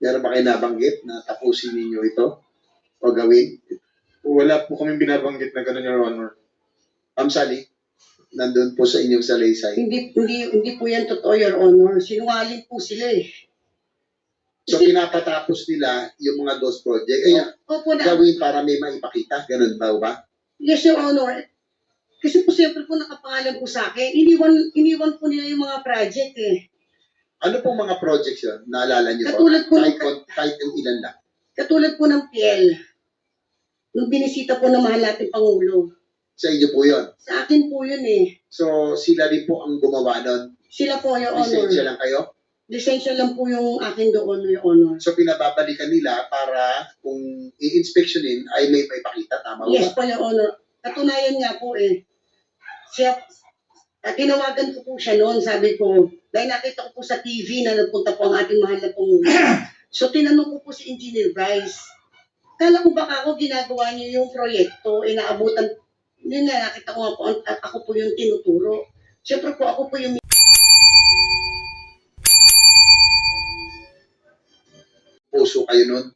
Meron ba kayo nabanggit na tapusin ninyo ito o gawin? Wala po kaming binabanggit na gano'n, Your Honor. Ma'am Sally, nandun po sa inyong salaysay. Hindi po yan totoo, Your Honor. Sinungaling po sila eh. So pinapatapos nila yung mga ghost project. Ay, Opo na. gawin para may maipakita. Ganun ba? Yes, Your Honor. Kasi po siyempre po nakapangalan po sa akin. Iniwan po nila yung mga project eh. Ano pong mga projects yun? Naalala niyo Katulad po kahit yung ilan lang. Katulad po ng PL. Nung binisita po ng mahal nating Pangulo. Sa inyo po yun. Sa akin po yun eh. So sila rin po ang gumawa nun. Sila po, Your Honor. Lisensya lang kayo? Lisensya lang po yung akin doon, Your Honor. So pinababalikan nila para kung i-inspectionin ay may maipakita. Tama ba? Yes po, Your Honor. Katunayan nga po eh. Tinawagan ko po siya noon, sabi ko, dahil nakita ko po sa TV na nagpunta po ang ating mahal na Pangulo. So tinanong ko po si Engineer Bryce, kala ko baka ako ginagawa niyo yung proyekto, inaabutan, yun nga, nakita ko nga po, ako po yung tinuturo. Siyempre po, ako po yung puso kayo nun.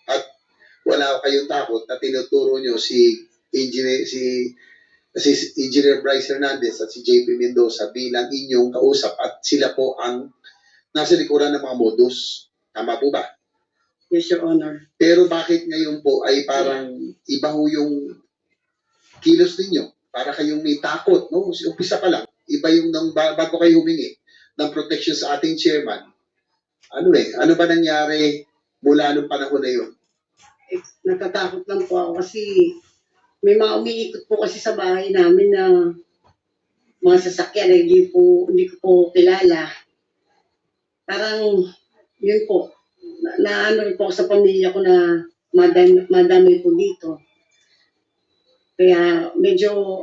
At wala kayong takot na tinuturo nyo si Engineer Bryce Hernandez at si JP Mendoza bilang inyong kausap at sila po ang nasa likuran ng mga modus. Tama po ba? Yes, Your Honor. Pero bakit ngayon po ay parang iba ho yung kilos ninyo? Para kayong may takot, no? Umpisa pa lang. Iba yung bago kayo humingi ng protection sa ating chairman. Ano ba nangyari mula nung panahon na yun? Natatakot lang po ako kasi may mga umiikot po kasi sa bahay namin na mga sasakyan na hindi ko po kilala. Parang, yun po, naano rin po ako sa pamilya ko na madami po dito. Kaya medyo...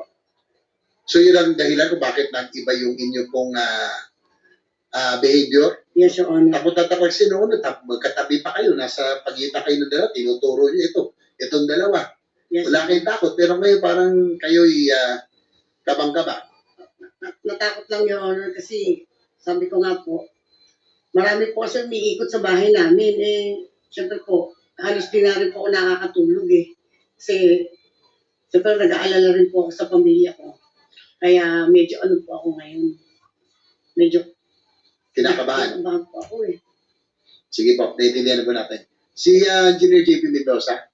So yun ang dahilan kung bakit nag-iba yung inyo pong behavior? Yes, Your Honor. Takot kasi noon, magkatabi pa kayo, nasa pagitan kayo ng dalawa, tinuturo nyo itong dalawa. Yes. Wala kayong takot, pero ngayon parang kayo'y kabang-kaba. Natakot lang, Your Honor, kasi sabi ko nga po, marami po kasi umiikot sa bahay namin. Siyempre po, halos di na rin po ako nakakatulog eh. Kasi, siyempre nag-aalala rin po ako sa pamilya ko. Kaya medyo ano po ako ngayon. Medyo Kinakabahan. kinakabahan po ako eh. Sige po, naiintindihan po natin. Si Engineer JP Mendoza,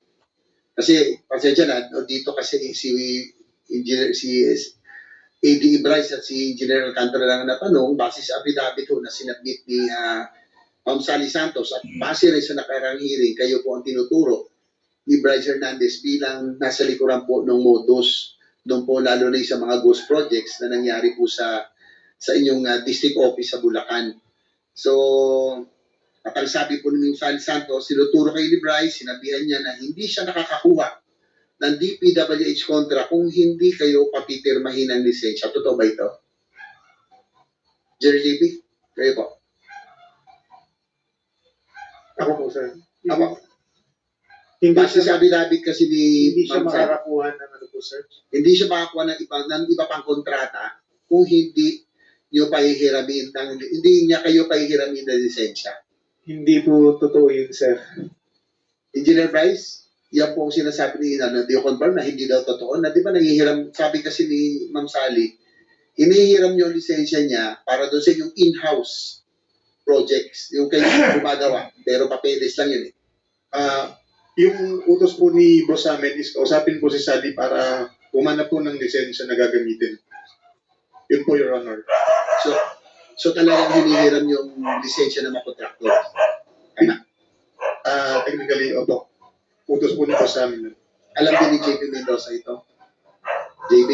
kasi pasensya na, dito kasi si AD Bryce at si Engineer Alcantara lang natanong base sa affidavit na sinabit ni Ma'am Sally Santos at base rin sa nakarang hearing, kayo po ang tinuturo ni Bryce Hernandez bilang nasa likuran po ng modus doon po lalo na sa mga ghost projects na nangyari po sa inyong district office sa Bulacan. So, kapag sabi po ni Sally Santos, sinuturo kay ni Bryce, sinabihan niya na hindi siya nakakakuha ng DPWH kontra kung hindi kayo papipirmahin ng lisensya. Totoo ba ito? Jerry JP, kayo po. Ako po, sir. Ako. Hindi Base siya, sa affidavit kasi ni hindi siya Ma'am Sally, makakakuha ng ano po, sir. hindi siya makakuha ng iba pang kontrata kung hindi niyo pahihiramin hindi niya kayo pahihiramin ng lisensya. Hindi po totoo yun, sir. Engineer Bryce, yan po ang sinasabi ni di ko confirm na hindi daw totoo na di ba nangihiram, sabi kasi ni Ma'am Sally, hinihiram niyo ang lisensya niya para doon sa inyong in-house projects, yung kayo gumagawa, pero papeles lang yun eh. Yung utos po ni boss namin is kausapin po si Sally para umanap po ng lisensya na gagamitin. Yun po, Your Honor. So talagang hinihiram yung lisensya ng mga kontraktor. Tama. Technically, opo. Utos po ni boss namin. Alam din ni JP Mendoza ito. JP?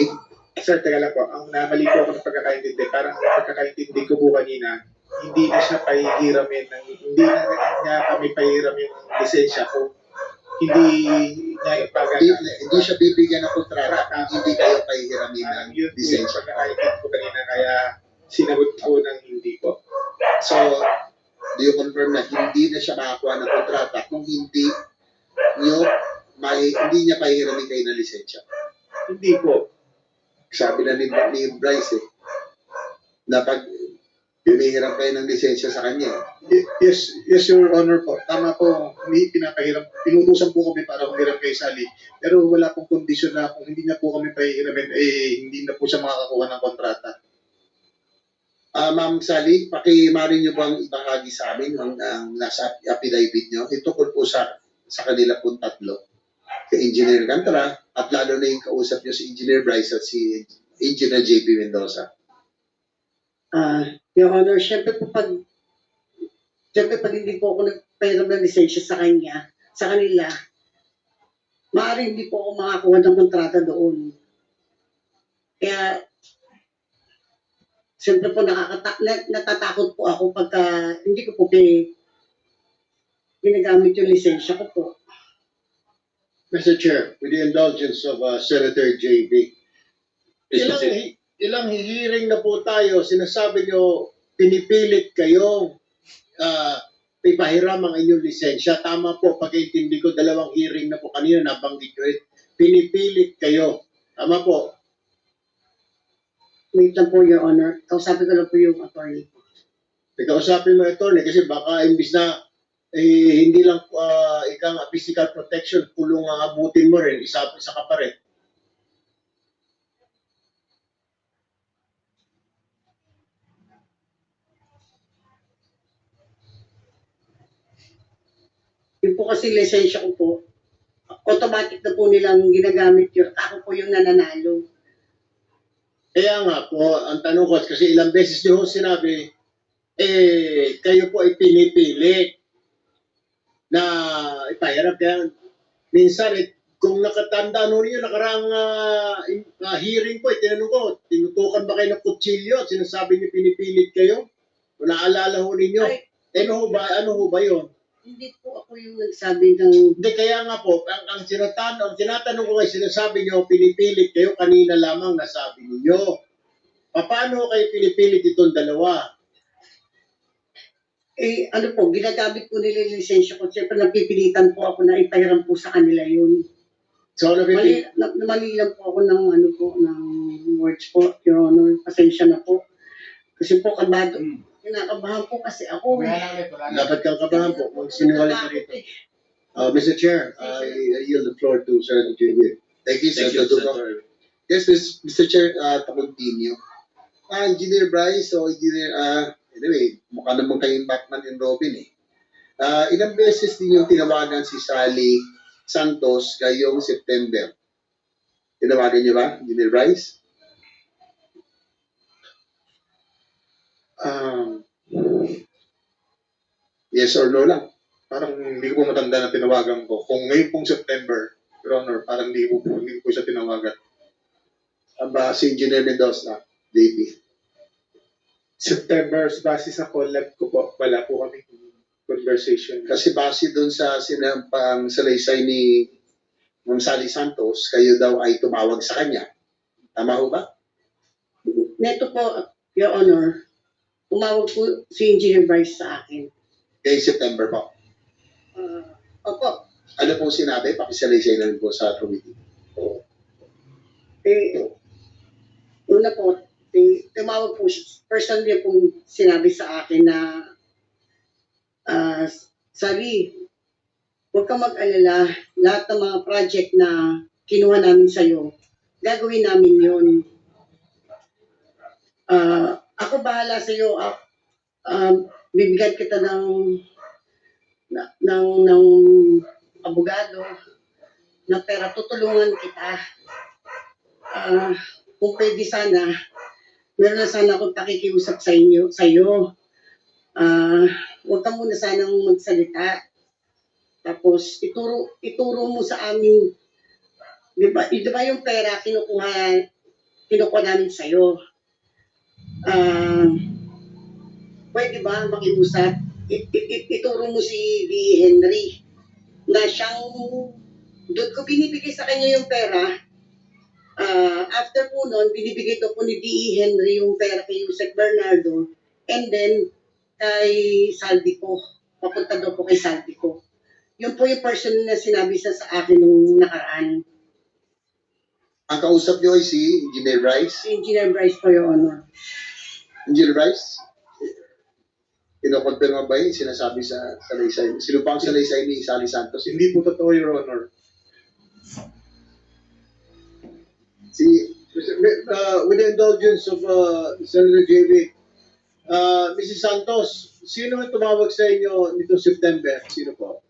Sir, teka lang po. Ang namali po ako ng pagkakaintindi. Parang ang pagkakaintindi ko po kanina, hindi na siya pahihiramin. Hindi na niya kami pahiram yung lisensya ko. Hindi niya Hindi siya bibigyan ng kontrata kung hindi kayo pahihiramin ng yun po yung lisensya. pagkakaintindi ko kanina. Kaya sinagot po ng hindi po. So, do you confirm na hindi na siya makakuha ng kontrata kung hindi niya pahihiramin kayo ng lisensya? Hindi po. Sabi na ni Bryce na pag Pinihiram kayo ng lisensya sa kanya. Yes, Your Honor po. Tama po, hindi pinapahiram. Pinutusan po kami para humiram kay Sally. Pero wala pong kondisyon na kung hindi na po kami pahihiramin, hindi na po siya makakakuha ng kontrata. Ma'am Sally, pakimari niyo bang ibahagi sa amin ang nasa affidavit niyo? Ito po sa kanila pong tatlo. Kay Engineer Alcantara at lalo na yung kausap niyo si Engineer Bryce at si Engineer JP Mendoza. Your Honor, syempre pag hindi po ako nagpairam ng lisensya sa kanila, maaaring hindi po ako makakuha ng kontrata doon. Kaya, syempre po natatakot po ako pagka hindi ko po ginagamit yung lisensya ko po. Mr. Chair, with the indulgence of Senator JB, ilang hearing na po tayo, sinasabi nyo, pinipilit kayo ipahiram ang inyong lisensya. Tama po, pag-intindi ko, 2 hearing na po kanina, nabanggit nyo pinipilit kayo. Tama po. Wait lang po, Your Honor. Kausapin ko lang po yung attorney. Ikausapin mo ito, kasi baka imbis na hindi lang physical protection, pulong ang abutin mo rin, isa ka pa rin. Yung po kasi lisensya ko po, automatic na po nilang ginagamit yun. Ako po yung nananalo. Kaya nga po, ang tanong ko, kasi ilang beses niyo sinabi, kayo po ay pinipilit na ipahiram. Kaya minsan, kung nakatanda ninyo, nakarang hearing po, tinanong ko, tinutukan ba kayo ng kutsilyo? Sinasabi niyo pinipilit kayo? Kung naalala ho ninyo, Ay, ano ho ba yun? hindi po ako yung nagsabi ng... Hindi, kaya nga po, ang tinatanong ko kayo, sinasabi niyo, pinipilit kayo, kanina lamang nasabi niyo. Paano kayo pinipilit itong dalawa? ano po, ginagamit po nila yung lisensya ko. Siyempre, napipilitan po ako na ipahiram po sa kanila yun. So, Mali lang po ako ng words po, Your Honor. Pasensya na po. Kasi po, kinakabahan po kasi ako. dapat kang kabahan po kung sinungaling ka rito. Mr. Chair, I yield the floor to Senator JB. Thank you, Senator Dugo. Yes, Mr. Chair, to continue. Engineer Bryce, anyway, mukha naman kayong Batman and Robin eh. Ilang beses din yung tinawagan si Sally Santos ngayong September. Tinawagan niyo ba, Engineer Bryce? Yes or no lang? Parang hindi ko po matanda na tinawagan ko. Kung ngayon pong September, Your Honor, parang hindi ko siya tinawagan. Aba, si Engineer Mendoza, JP. September, base sa collab ko po, wala po kami conversation. Kasi base doon sa sinampang salaysay ni Ma'am Sally Santos, kayo daw ay tumawag sa kanya. Tama ho ba? Neto po, Your Honor, tumawag po si Engineer Bryce sa akin. Kay September po. Opo, Ano pong sinabi? Pakisalaysay lang po sa committee. una po, tumawag po, personally pong sinabi sa akin na, Sally, huwag kang mag-alala, lahat ng mga project na kinuha namin sa'yo, gagawin namin yun. Ako bahala sa'yo, bibigyan kita ng abogado na pera, tutulungan kita. Kung pwede sana, meron na sana akong pakikiusap sa'yo. Huwag ka muna sanang magsalita. Tapos, ituro mo sa amin, di ba yung pera kinukuha namin sa'yo. Pwede ba makiusap? Ituro mo si D. Henry na siyang, doon ko binibigay sa kanya yung pera. After po nun, binibigay ko po ni D. Henry yung pera kay Yusek Bernardo, and then kay Saldico. Papunta daw po kay Saldico. Yun po yung person na sinabi sa akin nung nakaraan. Ang kausap niyo ay si Engineer Bryce. Si Engineer Bryce po, Your Honor. Engineer Bryce, Kinokonfirma ba yung sinasabi sa salaysay? Sino pa ang salaysay ni Sally Santos? Hindi po totoo, Your Honor. Si, with the indulgence of Senator JB, Mrs. Santos, sino ang tumawag sa inyo nito September? Sino po?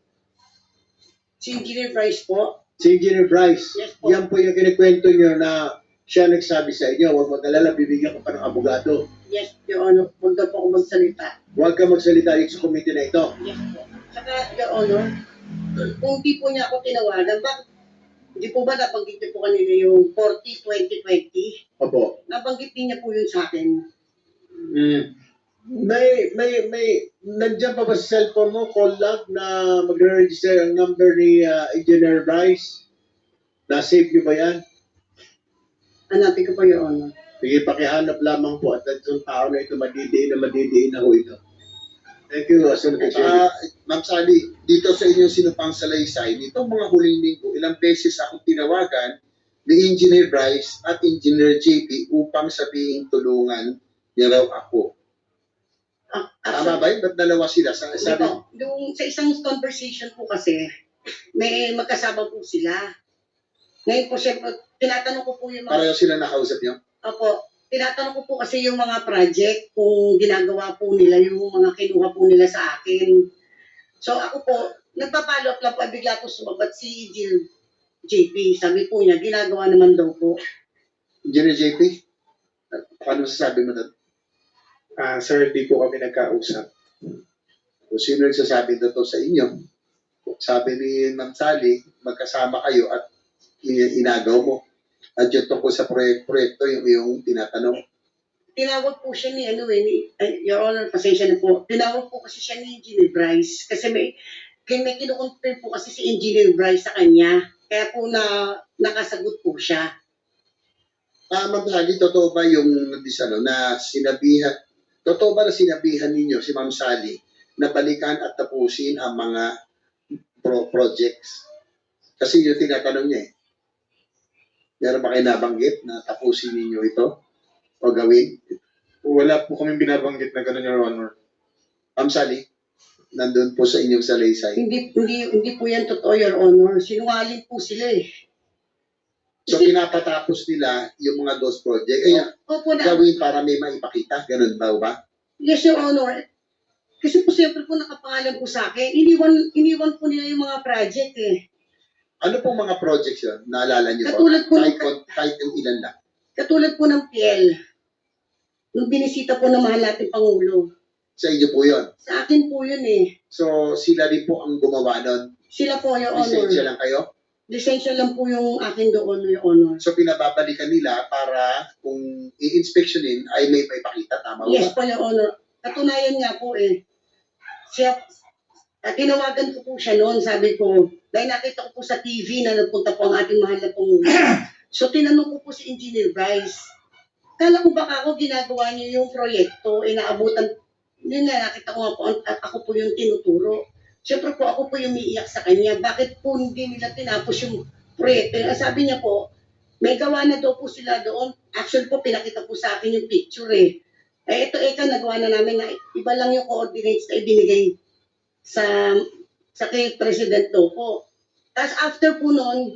Si Engineer Bryce po. Si Engineer Bryce. Yes po. Yan po yung kinikwento nyo na siya nagsabi sa inyo, huwag mag-alala, bibigyan ko pa ng abogado. Yes, Your Honor. Huwag daw po ako magsalita. Huwag ka magsalita dito sa committee na ito. Yes po. Saka, Your Honor, kung di po niya ako tinawagan, bakit hindi po ba nabanggit niyo po kanina yung 40-20-20? Opo. Nabanggit din niya po yun sa akin. Nandiyan pa ba sa cellphone mo, call log na magre-register ang number ni Engineer Bryce? Na-save niyo ba yan? Hanapin ko po, Your Honor. Sige, pakihanap lamang po at itong tao na ito madidiin na ho ito. Thank you, Senator Jerry. Ma'am Sally, dito sa inyong sinupang salaysay, nitong mga huling linggo, ilang beses akong tinawagan ni Engineer Bryce at Engineer JP upang sabihin tulungan niya raw ako. Tama ba yun? Ba't dalawa sila? Hindi Sabi, po. Yung sa isang conversation po kasi, may magkasama po sila. Ngayon po, siyempre, tinatanong ko po yung mga... pareho sila nakausap niyo? Opo, tinatanong ko po kasi yung mga project, kung ginagawa po nila, yung mga kinuha po nila sa akin. So ako po, nagpa-follow up lang po, bigla po sumabat si Jill JP. Sabi po niya, ginagawa naman daw po. Engineer JP? Paano masasabi mo na? Sir, di po kami nagkausap. Kung sino nagsasabi na to sa inyo? Sabi ni Ma'am Sally, magkasama kayo at inagaw mo. At yung tungkol sa proyekto, yung tinatanong. Tinawag po siya ni, Your Honor, pasensya na po. Tinawag po kasi siya ni Engineer Bryce. Kasi may kinukonfirm po kasi si Engineer Bryce sa kanya. Kaya po nakasagot po siya. Ma'am Sally, totoo ba yung na sinabihan, totoo ba na sinabihan ninyo si Ma'am Sally na balikan at tapusin ang mga projects? Kasi yung tinatanong niya eh. Meron ba kayo nabanggit na tapusin ninyo ito o gawin? Wala po kami binabanggit na gano'n, Your Honor. Ma'am Sally, nandun po sa inyong salaysay. Hindi po yan totoo, Your Honor. Sinungaling po sila eh. So pinapatapos nila yung mga those project. Ay, Opo na. gawin para may maipakita. Ganun ba? Yes, Your Honor. Kasi po siyempre po nakapangalan po sa akin. Iniwan po nila yung mga project eh. Ano pong mga projects yun? Naalala niyo po? Katulad po ng- Kahit yung ilan lang. Katulad po ng PL. Nung binisita po ng mahal nating Pangulo. Sa inyo po yun. Sa akin po yun eh. So sila din po ang gumawa nun. Sila po, Your Honor. Lisensya lang kayo. Lisensya lang po yung akin doon, Your Honor. So pinababalikan nila para kung i-inspectionin ay may maipakita. Tama Yes ba? po, Your Honor. Katunayan nga po eh. Tinawagan ko po siya noon, sabi ko, dahil nakita ko po sa TV na nagpunta po ang ating mahal na Pangulo. So tinanong ko po si Engineer Bryce, kala ko baka ako ginagawa niyo yung proyekto, inaabutan, yun nga, nakita ko nga po, ako po yung tinuturo. Siyempre po, ako po yung umiiyak sa kanya, bakit po hindi nila tinapos yung proyekto? Sabi niya po, may gawa na daw po sila doon. Actually po, pinakita po sa akin yung picture eh. Ito, nagawa na namin na iba lang yung coordinates na ibinigay sa kay President Loco. Tapos after po noon,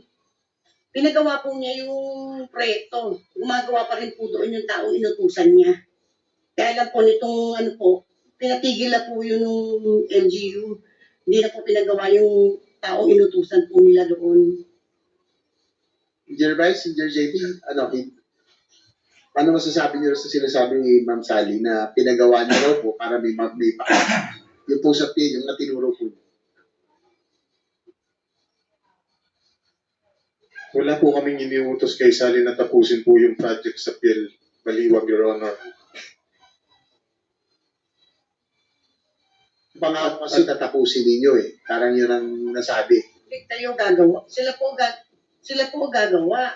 pinagawa po niya yung proyekto. Gumagawa pa rin po doon yung taong inutusan niya. Kaya lang po nitong pinatigil na po yun ng LGU. Hindi na po pinagawa yung taong inutusan po nila doon. Engineer Bryce, Engineer JP, paano masasabi niyo sa sinasabi ni Ma'am Sally na pinagawa niya raw po para may pakita? Yung po sa PL, yung natinuro po. Wala po kaming iniutos kay Sally na tapusin po yung project sa PL Baliwag, Your Honor. Pangako kasi tatapusin ninyo eh. Parang yun ang nasabi. Hindi tayo gagawa. Sila po gagawa.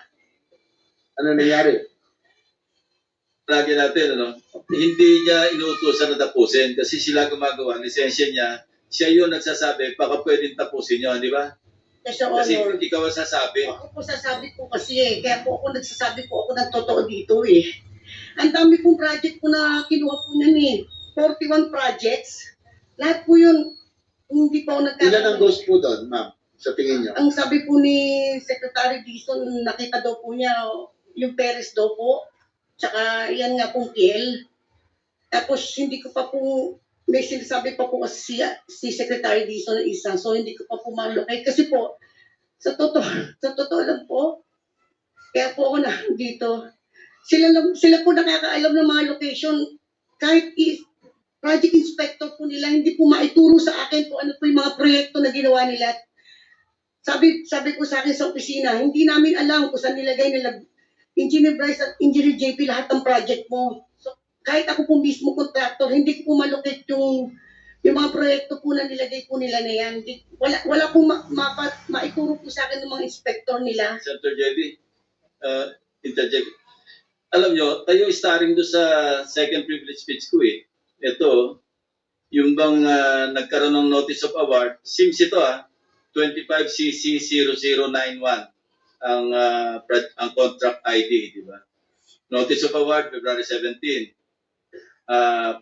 Ano nangyari? Lagi natin, hindi niya inuutosan na tapusin kasi sila gumagawa, lisensya niya, siya yung nagsasabi, baka pwedeng tapusin niyo, di ba? Yes, Your Kasi Honor. ikaw ang sasabi. Ako po sasabi ko kasi eh. Kaya po ako nagsasabi po ako ng totoo dito eh. Ang dami pong project po na kinuha po niyan eh. 41 projects. Lahat po yun, hindi pa ako Ilan ang nagkakaroon. ghost po doon, ma'am, sa tingin niyo? Ang sabi po ni Secretary Dizon, nakita daw po niya yung Perez daw po, tsaka yan nga pong PL. Tapos hindi ko pa po, may sinasabi pa po kasi si Secretary Dizon na isa, so hindi ko pa po ma-locate. Kasi po, sa totoo lang po, kaya po ako na dito. Sila po nakakaalam ng mga location. Kahit project inspector po nila, hindi po maituro sa akin kung ano po yung mga proyekto na ginawa nila. Sabi ko sa akin sa opisina, hindi namin alam kung saan nilagay nila Engineer Bryce at Engineer JP lahat ng project mo. So, kahit ako po mismo contractor, hindi ko po malocate yung mga proyekto po na nilagay po nila na yan. Wala pong maituro po sa akin ng mga inspector nila. Senator JB, interject. Alam nyo, kayo starring doon sa second privilege speech ko eh. Ito, yung bang nagkaroon ng notice of award, SIMS ito 25CC0091 ang contract ID, di ba? Notice of award, February 17.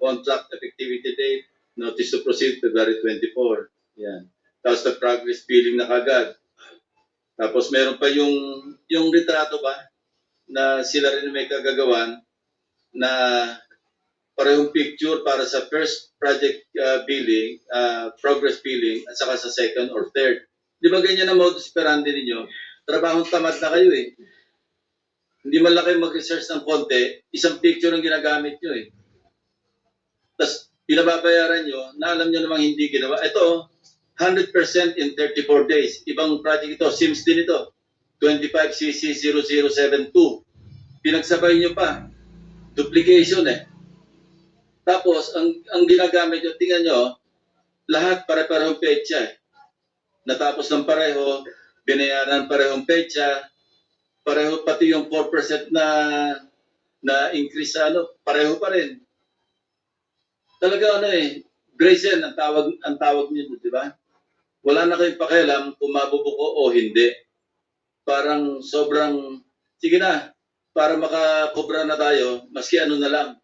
Contract effectivity date, notice to proceed, February 24. Yan. Tapos the progress billing na kagad. Tapos meron pa yung retrato ba na sila rin may kagagawan na parehong picture para sa first project billing, progress billing, at saka sa second or third. Di ba ganyan ang modus operandi ninyo? Trabahong tamad na kayo eh. Hindi man lang kayo mag-research ng konti, isang picture ang ginagamit nyo eh. Tapos pinababayaran nyo na alam nyo namang hindi ginawa. Ito, 100% in 34 days. Ibang project ito, SIMS din ito. 25CC0072. Pinagsabay nyo pa. Duplication eh. Tapos, ang ginagamit nyo, tingnan nyo, lahat pare-parehong petsa eh. Natapos ng pareho, binayaran parehong petsa, pareho pati yung 4% na increase sa pareho pa rin. Talaga Grayson ang tawag niyo, di ba? Wala na kayong pakialam kung mabubuko o hindi. Parang sobrang, sige na, para makakobra na tayo, maski ano na lang.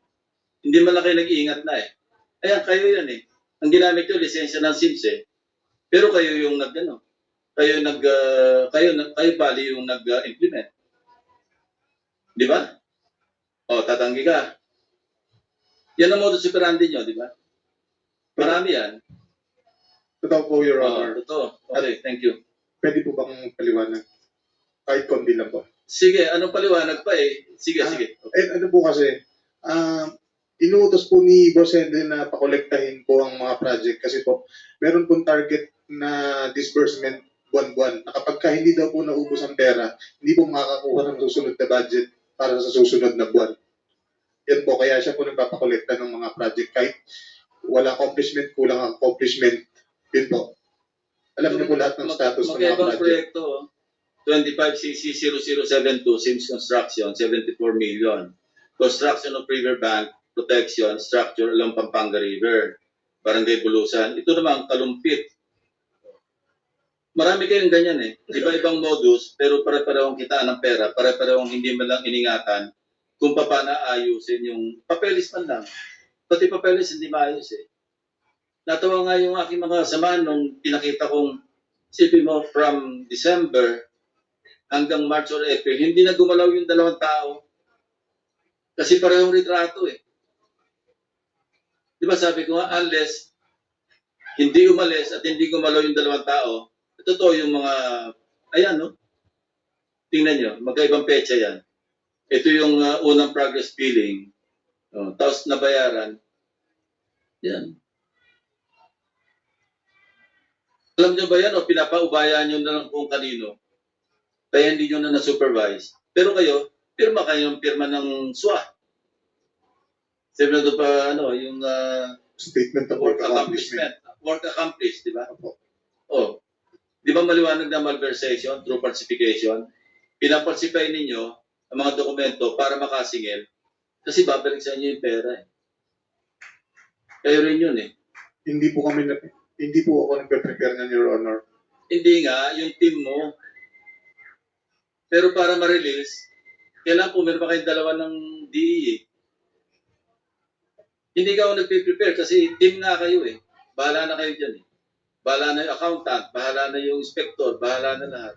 Hindi man lang kayo nag-iingat na eh. Ayan, kayo yan eh. Ang ginamit nyo, lisensya ng SIMS eh. Pero kayo yung kayo bali yung nag-implement. Di ba? O, tatanggi ka. Yan ang modus operandi nyo, di ba? Marami yan. Totoo po, Your Honor. Totoo. Okay, thank you. Pwede po bang paliwanag? Kahit konti lang po. Sige, anong paliwanag pa eh? Sige, sige. Ano po kasi, inuutos po ni Boss Henry na pakolektahin po ang mga project kasi po meron pong target na disbursement buwan-buwan. Na kapag hindi daw po naubos ang pera, hindi po makakakuha ng susunod na budget para sa susunod na buwan. Yan po, kaya siya po nagpapakolekta ng mga project kahit wala accomplishment, kulang ang accomplishment. Yun po. Alam niyo po lahat ng status ng mga Magkaibang project. proyekto, 25CC0072, SIMS Construction, 74 million. Construction of river bank, protection, structure along Pampanga River, Barangay Bulusan. Ito naman, Kalumpit. Marami kayong ganyan eh. Iba-ibang modus, pero pare-parehong kitaan ng pera, pare-parehong hindi man lang iningatan kung paano ayusin yung papelis man lang. Pati papelis hindi maayos eh. Natawa nga yung aking mga samahan nung pinakita kong sipin mo from December hanggang March or April, hindi na gumalaw yung dalawang tao. Kasi parehong retrato eh. Di ba sabi ko nga, unless hindi umalis at hindi gumalaw yung dalawang tao, totoo yung mga, ayan no? Tingnan nyo, magkaibang petsa yan. Ito yung unang progress billing. Tapos nabayaran. Yan. Alam nyo ba yan o pinapaubayan nyo na lang kung kanino? Kaya hindi nyo na na-supervise. Pero kayo, pirma kayo ng pirma ng SWA. Sabi na doon pa, yung Statement of work work accomplishment. accomplishment. Work accomplished, di ba? Opo. Oh. Di ba maliwanag na malversation through falsification? Pinapalsify ninyo ang mga dokumento para makasingil kasi babalik sa inyo yung pera eh. Kayo rin yun eh. Hindi po ako nagpe-prepare ng Your Honor. Hindi nga, yung team mo. Pero para ma-release, kailangan pumirma kayong dalawa ng DE eh. Hindi ka ako nagpe-prepare kasi team nga kayo eh. Bahala na kayo dyan eh. Bahala na yung accountant, bahala na yung inspector, bahala na lahat.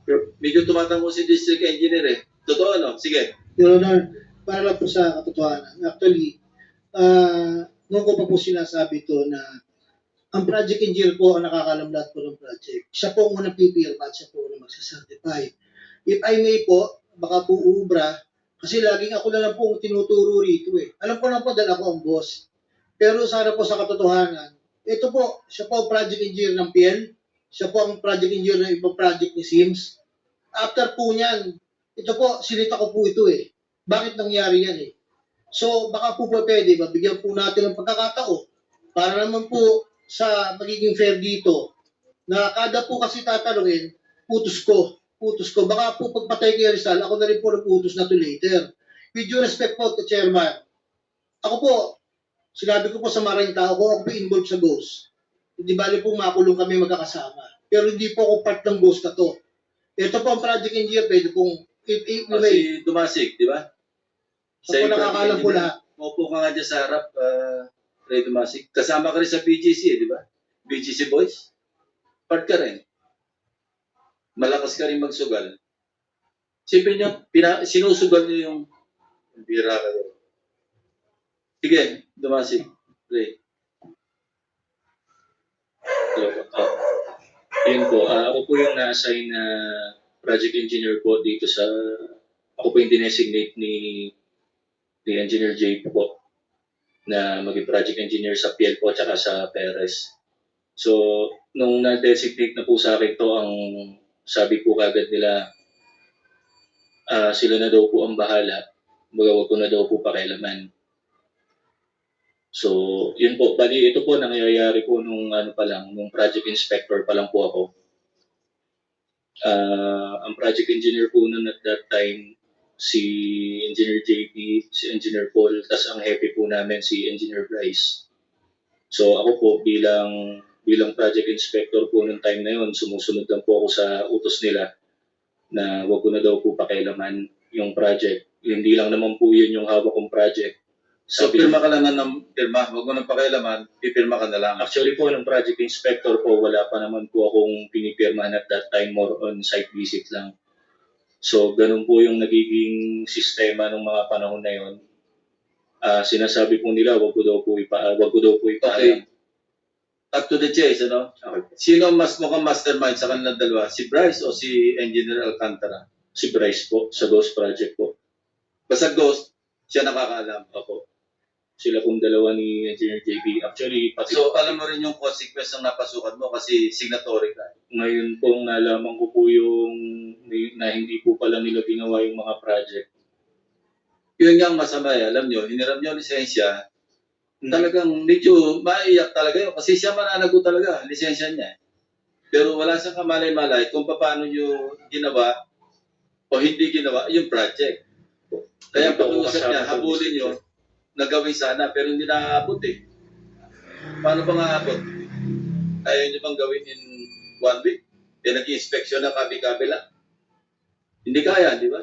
Pero medyo tumatango si district engineer eh. Totoo no? Sige. Your Honor, para lang po sa katotohanan. Actually, noon ko pa po sinasabi to na ang project engineer po ang nakakalam lahat po ng project. Siya po ang unang pipirma at siya po ang magsacertify. If I may po, baka po uubra, kasi laging ako na lang po ang tinuturo rito eh. Alam ko lang po dahil ako ang boss. Pero sana po sa katotohanan, ito po, siya po ang project engineer ng PL, siya po ang project engineer ng ibang project ni Sims. After po niyan, ito po, sinita ko po ito eh. Bakit nangyari yan eh? So, baka po pwede, mabigyan po natin ng pagkakataon para naman po sa magiging fair dito na kada po kasi tatanungin, putos ko. Baka po pagpatay kay Rizal, ako na rin po nag-utos na to later. With due respect po to Chairman, ako po, sinabi ko po sa maraming tao ko, ako po involved sa GHOST. Hindi bali po makulong kami magkakasama. Pero hindi po ako part ng GHOST na to. Ito po ang project engineer, pwede pong Si Dumasig, di ba? sa po nakakalam po lahat. Maupo ka nga dyan sa harap, Ray Dumasig. Kasama ka rin sa BGC, di ba? BGC Boys. Part ka rin. Malakas ka rin magsugal. Sipin nyo, sinusugal nyo yung bira kayo. Sige, Dumasig. Ray. Hello po. Yun po, ako po yung na-assign na project engineer po dito sa, ako po yung dinesignate ni Engineer J po na maging project engineer sa PL po at saka sa Perez. So, nung na-designate na po sa akin to, ang sabi po kagad nila, sila na daw po ang bahala. Wag ko na daw po pakialaman. So, yun po. Bali, ito po nangyayari po nung nung project inspector pa lang po ako. Ang project engineer po nun at that time, si Engineer JP, si Engineer Paul, tas ang happy po namin si Engineer Bryce. So, ako po bilang project inspector po nung time na yun, sumusunod lang po ako sa utos nila na wag ko na daw po pakialaman yung project. Hindi lang naman po yun yung hawak kong project. So, pirma ka lang ng pirma. Huwag mo nang pakialaman, pipirma ka na lang. Actually po, ng project inspector po, wala pa naman po akong pinipirmahan at that time, more on site visit lang. So, ganun po yung nagiging sistema ng mga panahon na yun. Sinasabi po nila, wag ko daw po ipaalam. Up to the chase, ano? Okay. Sino mas mukhang mastermind sa kanilang dalawa? Si Bryce o si Engineer Alcantara? Si Bryce po, sa Ghost Project po. Basta Ghost, siya nakakaalam. Ako. Sila pong dalawa ni Engineer JB. Actually, pati So, alam mo rin yung consequence ng napasukan mo kasi signatory ka. ngayon pong nalaman ko po yung na hindi po pala nila ginawa yung mga project. Yun nga ang masama eh. Alam nyo, hiniram nyo lisensya, talagang medyo maiyak talaga yun. Kasi siya mananagot talaga, lisensya niya. Pero wala siyang kamalay-malay kung paano nyo ginawa o hindi ginawa yung project. Kaya pag-uusap niya, habulin nyo, nagawin sana, pero hindi naaabot eh. Paano ba naaabot? Ayaw nyo bang gawin in 1 week? Eh, nag-inspection na kabi-kabi lang. Hindi kaya, di ba?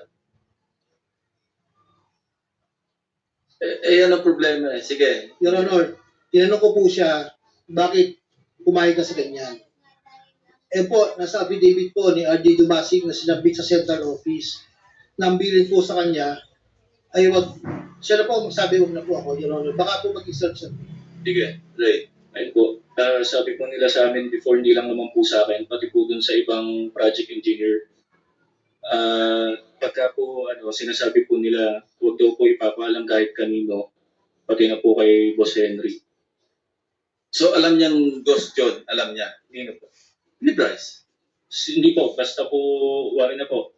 Yan ang problema eh. Sige. Your Honor, tinanong ko po siya, bakit pumayag ka sa ganyan? Eh po, nasa affidavit po ni RD Dumasig na sinabit sa central office. Nambilin po sa kanya, ay wag, siya na po magsabi, wag na po ako, Your Honor. Baka po mag-instruction. Sige. Ray. Ayun po, sabi po nila sa amin before, hindi lang naman po sa akin, pati po dun sa ibang project engineer. Pagka po sinasabi po nila, huwag daw po ipapaalam kahit kanino, pati na po kay Boss Henry. So, alam niyang ghost yun. Alam niya. Hindi na po. Ni Bryce. Hindi po, basta po, wari na po.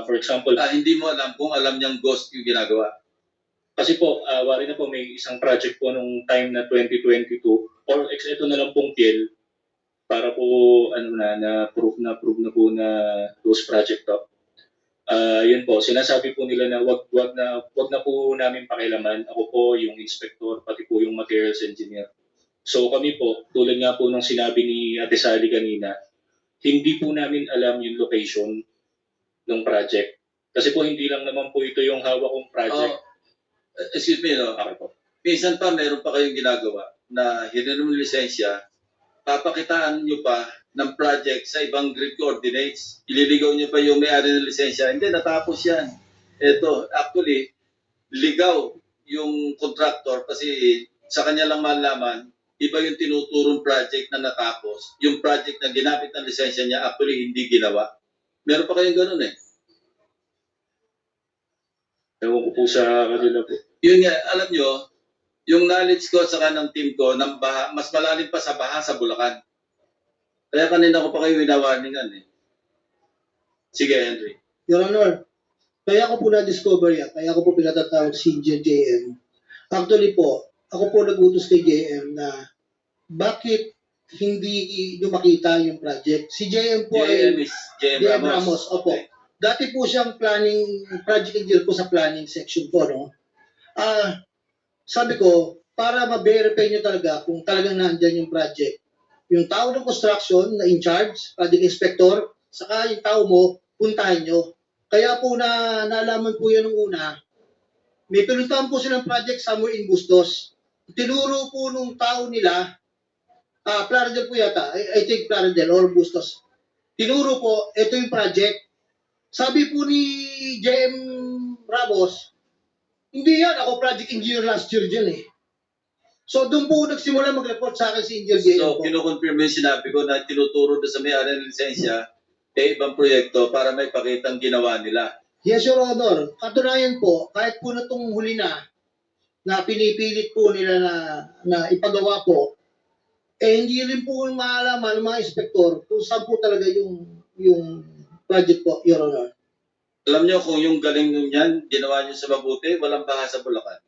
For example, Hindi mo alam kung alam niyang ghost yung ginagawa. kasi po, wari na po, may isang project po nung time na 2022, or ito na lang pong PL, para po, na-prove na po na those project to. Yun po, sinasabi po nila na wag na po namin pakialaman. Ako po yung inspector, pati po yung materials engineer. So kami po, tulad nga po nung sinabi ni Ate Sally kanina, hindi po namin alam yung location ng project. Kasi po hindi lang naman po ito yung hawak kong project. Excuse me, no? Okay po. minsan pa meron pa kayong ginagawa na hiniram ng lisensya, papakitaan nyo pa ng project sa ibang grid coordinates. Ililigaw nyo pa yung may-ari ng lisensya. Hindi, natapos yan. Ito, actually, ligaw yung contractor kasi sa kanya lang malaman, iba yung tinuturong project na natapos. Yung project na ginamit ng lisensya niya, actually hindi ginawa. Meron pa kayong ganun eh. Ewan ko po sa kanila po. Yun nga, alam nyo, yung knowledge ko sa ng team ko ng baha, mas malalim pa sa baha sa Bulacan. Kaya kanina ko pa kayo winawarningan eh. Sige, Henry. Your Honor, kaya ko po na-discover yan, kaya ko po pinatatawag si Engineer JM. Actually po, ako po nag-utos kay JM na bakit hindi nyo makita yung project. Si JM po JM ay is JM JM Ramos. Ramos, opo. Okay. Dati po siyang project engineer po sa planning section po, no? Sabi ko, para ma-verify nyo talaga kung talagang nandyan yung project, yung tao ng construction na in charge, project inspector, saka yung tao mo, puntahan nyo. Kaya po nalaman po yan nung una, may pinuntahan po silang project somewhere in Bustos. Tinuro po nung tao nila, Plaridel po yata, I think Plaridel or Bustos. Tinuro po, ito yung project. Sabi po ni JM Ramos, hindi yan, ako project engineer last year dyan eh. So doon po nagsimula mag-report sa akin si Engineer JM So, po. kinukonfirm yung sinabi ko na tinuturo doon sa may-ari ng lisensya ibang proyekto para may pakitang ginawa nila. Yes, Your Honor. Katunayan po, kahit po na itong huli na pinipilit po nila na ipagawa po, hindi rin po maalaman ng mga inspektor kung saan po talaga yung project po, Your Honor. Alam nyo kung yung galing nun yan, ginawa nyo sa mabuti, walang baha sa Bulacan.